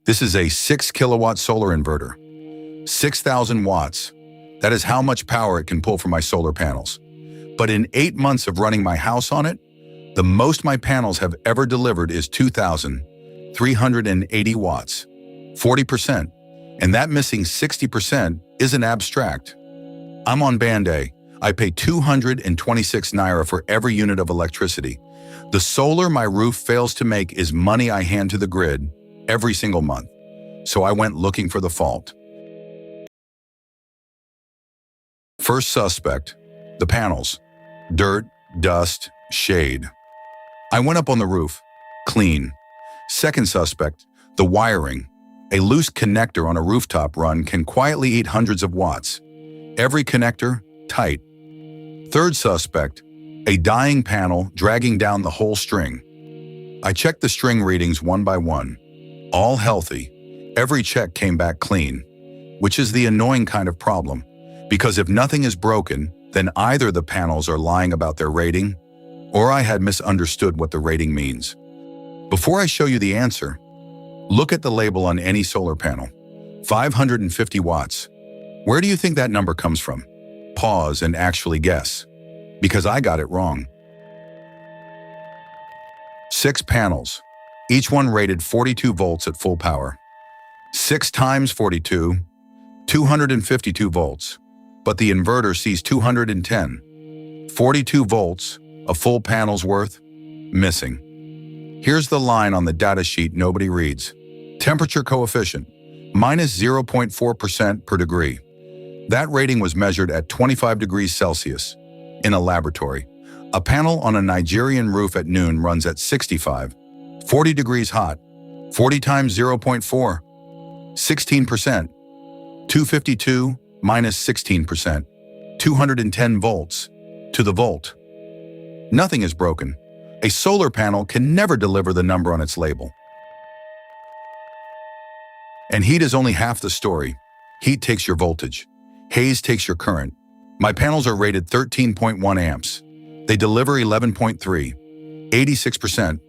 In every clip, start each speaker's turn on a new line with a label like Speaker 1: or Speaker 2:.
Speaker 1: This is a 6 kilowatt solar inverter. 6,000 watts. That is how much power it can pull from my solar panels. But in 8 months of running my house on it, the most my panels have ever delivered is 2,380 watts, 40%. And that missing 60% isn't abstract. I'm on Deye. I pay 226 Naira for every unit of electricity. The solar my roof fails to make is money I hand to the grid every single month. So I went looking for the fault. First suspect, the panels. Dirt, dust, shade. I went up on the roof. Clean. Second suspect, the wiring. A loose connector on a rooftop run can quietly eat hundreds of watts. Every connector, tight. Third suspect, a dying panel dragging down the whole string. I checked the string readings one by one. All healthy. Every check came back clean, which is the annoying kind of problem. Because if nothing is broken, then either the panels are lying about their rating, or I had misunderstood what the rating means. Before I show you the answer, look at the label on any solar panel. 550 watts. Where do you think that number comes from? Pause and actually guess, because I got it wrong. 6 panels, each one rated 42 volts at full power. 6 times 42, 252 volts. But the inverter sees 210. 42 volts, a full panel's worth, missing. Here's the line on the data sheet nobody reads. Temperature coefficient, minus 0.4% per degree. That rating was measured at 25 degrees Celsius in a laboratory. A panel on a Nigerian roof at noon runs at 65, 40 degrees hot. 40 times 0.4, 16%. 252 minus 16%, 210 volts to the volt. Nothing is broken. A solar panel can never deliver the number on its label. And heat is only half the story. Heat takes your voltage. Haze takes your current. My panels are rated 13.1 amps. They deliver 11.3, 86%.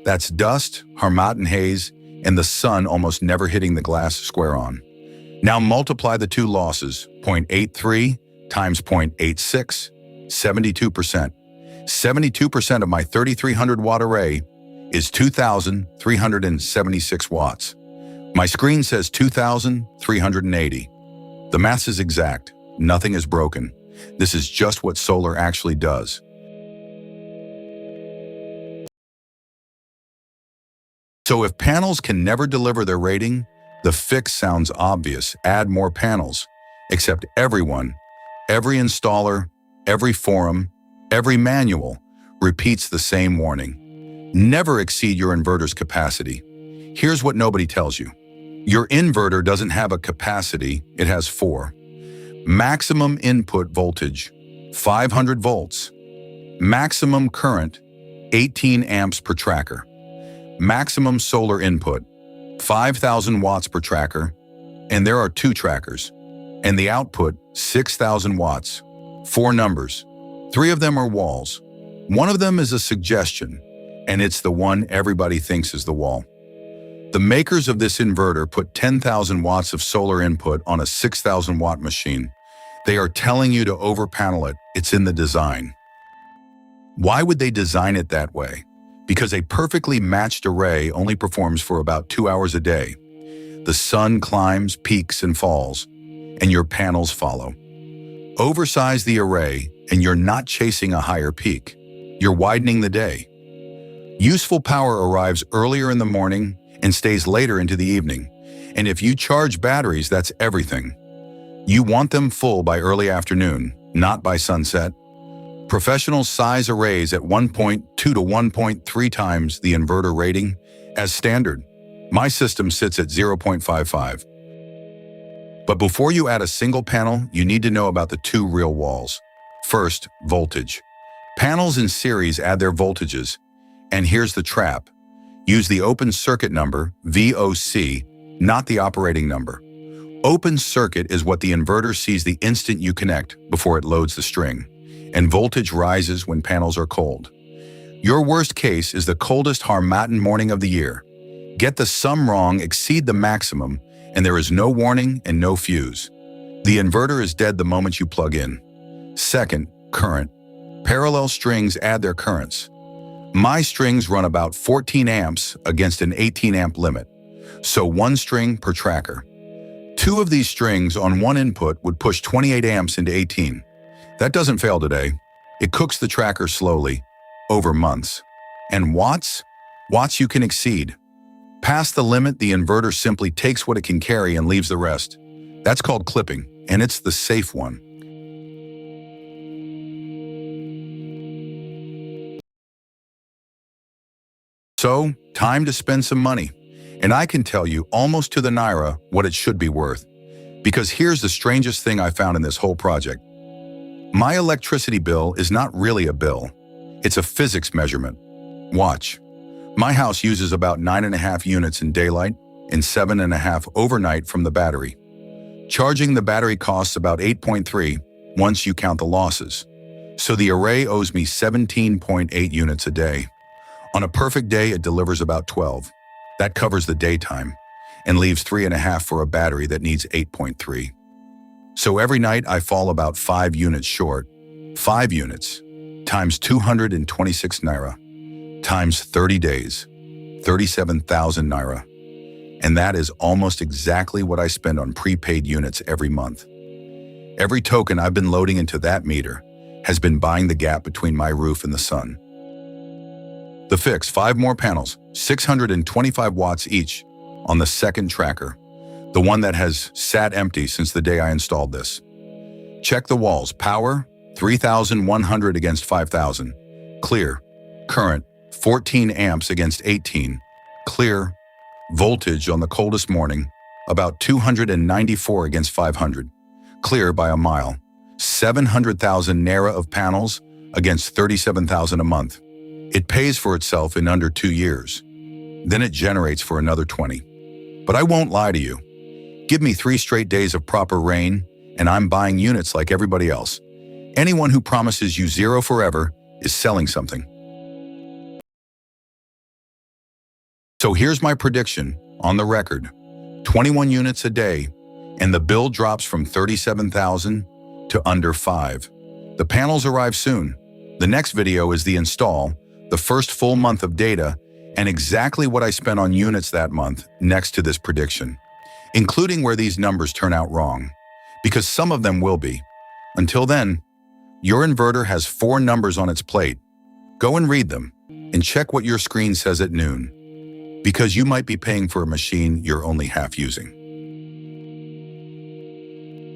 Speaker 1: That's dust, harmattan haze, and the sun almost never hitting the glass square on. Now multiply the two losses, 0.83 times 0.86, 72%. 72% of my 3,300 watt array is 2,376 watts. My screen says 2,380. The math is exact. Nothing is broken. This is just what solar actually does. So if panels can never deliver their rating, the fix sounds obvious. Add more panels. Except everyone, every installer, every forum, every manual repeats the same warning. Never exceed your inverter's capacity. Here's what nobody tells you. Your inverter doesn't have a capacity, it has 4. Maximum input voltage, 500 volts. Maximum current, 18 amps per tracker. Maximum solar input, 5,000 watts per tracker, and there are 2 trackers. And the output, 6,000 watts. 4 numbers. 3 of them are walls. 1 of them is a suggestion, and it's the one everybody thinks is the wall. The makers of this inverter put 10,000 watts of solar input on a 6,000 watt machine. They are telling you to overpanel it. It's in the design. Why would they design it that way? Because a perfectly matched array only performs for about 2 hours a day. The sun climbs, peaks, and falls, and your panels follow. Oversize the array, and you're not chasing a higher peak. You're widening the day. Useful power arrives earlier in the morning and stays later into the evening. And if you charge batteries, that's everything. You want them full by early afternoon, not by sunset. Professionals size arrays at 1.2 to 1.3 times the inverter rating as standard. My system sits at 0.55. But before you add a single panel, you need to know about the 2 real walls. First, voltage. Panels in series add their voltages. And here's the trap. Use the open circuit number, VOC, not the operating number. Open circuit is what the inverter sees the instant you connect before it loads the string, and voltage rises when panels are cold. Your worst case is the coldest harmattan morning of the year. Get the sum wrong, exceed the maximum, and there is no warning and no fuse. The inverter is dead the moment you plug in. Second, current. Parallel strings add their currents. My strings run about 14 amps against an 18 amp limit, so one string per tracker. Two of these strings on one input would push 28 amps into 18. That doesn't fail today. It cooks the tracker slowly, over months. And watts? Watts you can exceed. Past the limit, the inverter simply takes what it can carry and leaves the rest. That's called clipping, and it's the safe one. So, time to spend some money. And I can tell you almost to the naira what it should be worth. Because here's the strangest thing I found in this whole project. My electricity bill is not really a bill. It's a physics measurement. Watch. My house uses about 9.5 units in daylight and 7.5 overnight from the battery. Charging the battery costs about 8.3 once you count the losses. So the array owes me 17.8 units a day. On a perfect day, it delivers about 12. That covers the daytime and leaves 3.5 for a battery that needs 8.3. So every night I fall about 5 units short. 5 units times 226 naira times 30 days, 37,000 naira. And that is almost exactly what I spend on prepaid units every month. Every token I've been loading into that meter has been buying the gap between my roof and the sun. The fix: 5 more panels, 625 watts each, on the second tracker, the one that has sat empty since the day I installed this. Check the walls. Power, 3,100 against 5,000. Clear. Current, 14 amps against 18. Clear. Voltage on the coldest morning, about 294 against 500. Clear by a mile. 700,000 naira of panels against 37,000 a month. It pays for itself in under 2 years. Then it generates for another 20. But I won't lie to you. Give me 3 straight days of proper rain, and I'm buying units like everybody else. Anyone who promises you zero forever is selling something. So here's my prediction, on the record. 21 units a day, and the bill drops from 37,000 to under 5. The panels arrive soon. The next video is the install, the first full month of data, and exactly what I spent on units that month next to this prediction, including where these numbers turn out wrong, because some of them will be. Until then, your inverter has 4 numbers on its plate. Go and read them, and check what your screen says at noon, because you might be paying for a machine you're only half using.